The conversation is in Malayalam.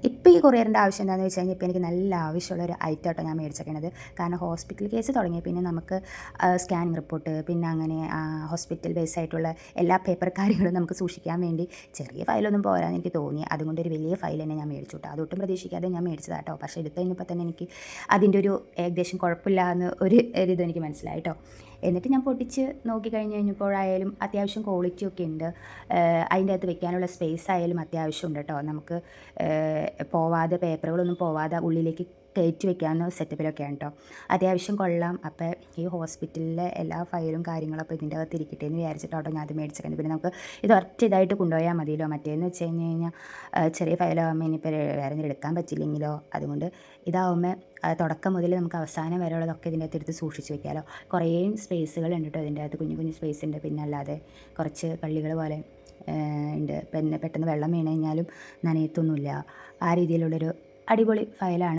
ഇപ്പോൾ ഈ കൊറിയറിൻ്റെ ആവശ്യം എന്താണെന്ന് വെച്ച് കഴിഞ്ഞാൽ ഇപ്പോൾ എനിക്ക് നല്ല ആവശ്യമുള്ളൊരു ഐറ്റം കേട്ടോ ഞാൻ മേടിച്ചേക്കണത്. കാരണം ഹോസ്പിറ്റൽ കേസ് തുടങ്ങി പിന്നെ നമുക്ക് സ്കാനിങ് റിപ്പോർട്ട് പിന്നെ അങ്ങനെ ഹോസ്പിറ്റൽ ബേസ് ആയിട്ടുള്ള എല്ലാ പേപ്പർ കാര്യങ്ങളും നമുക്ക് സൂക്ഷിക്കാൻ വേണ്ടി ചെറിയ ഫയലൊന്നും പോരാന്ന് എനിക്ക് തോന്നി. അതുകൊണ്ട് ഒരു വലിയ ഫയൽ തന്നെ ഞാൻ മേടിച്ചു കേട്ടോ. അതൊട്ടും പ്രതീക്ഷിക്കാതെ ഞാൻ മേടിച്ചതാണ് കേട്ടോ. പക്ഷേ എടുത്ത് കഴിഞ്ഞപ്പോൾ തന്നെ എനിക്ക് അതിൻ്റെ ഒരു ഏകദേശം കുഴപ്പമില്ല എന്ന് ഒരിത് എനിക്ക് മനസ്സിലായി കേട്ടോ. എന്നിട്ട് ഞാൻ പൊട്ടിച്ച് നോക്കി കഴിഞ്ഞപ്പോഴായാലും അത്യാവശ്യം ക്വാളിറ്റി ഒക്കെ ഉണ്ട്. അതിൻ്റെ അകത്ത് വെക്കാനുള്ള സ്പേസ് ആയാലും അത്യാവശ്യമുണ്ട് കേട്ടോ. നമുക്ക് പോവാതെ പേപ്പറുകളൊന്നും പോവാതെ ഉള്ളിലേക്ക് കയറ്റി വെക്കാവുന്ന സെറ്റപ്പിലൊക്കെയാണ് കേട്ടോ. അത്യാവശ്യം കൊള്ളാം. അപ്പോൾ ഈ ഹോസ്പിറ്റലിലെ എല്ലാ ഫയലും കാര്യങ്ങളും അപ്പോൾ ഇതിൻ്റെ അകത്ത് ഇരിക്കട്ടെ എന്ന് വിചാരിച്ചിട്ടോ ഞാൻ അത് മേടിച്ചിട്ടുണ്ട്. പിന്നെ നമുക്ക് ഇത് ഒറ്റ ഇതായിട്ട് കൊണ്ടുപോയാൽ മതിയല്ലോ. മറ്റേന്ന് വെച്ച് കഴിഞ്ഞാൽ ചെറിയ ഫയലാകുമ്പോൾ ഇനിയിപ്പോൾ വേറെ എന്തെങ്കിലും എടുക്കാൻ പറ്റില്ലെങ്കിലോ. അതുകൊണ്ട് ഇതാവുമ്പോൾ തുടക്കം മുതൽ നമുക്ക് അവസാനം വരെ ഉള്ളതൊക്കെ ഇതിൻ്റെ അകത്ത് എടുത്ത് സൂക്ഷിച്ച് വെക്കാമല്ലോ. കുറേ സ്പേസുകളുണ്ട് കേട്ടോ ഇതിൻ്റെ അകത്ത്. കുഞ്ഞു കുഞ്ഞു സ്പേസ് ഉണ്ട്. പിന്നെ അല്ലാതെ കുറച്ച് കള്ളികൾ പോലെ ഉണ്ട്. പിന്നെ പെട്ടെന്ന് വെള്ളം വീണ് കഴിഞ്ഞാലും നനയത്തൊന്നുമില്ല. ആ രീതിയിലുള്ളൊരു അടിപൊളി ഫയലാണ്.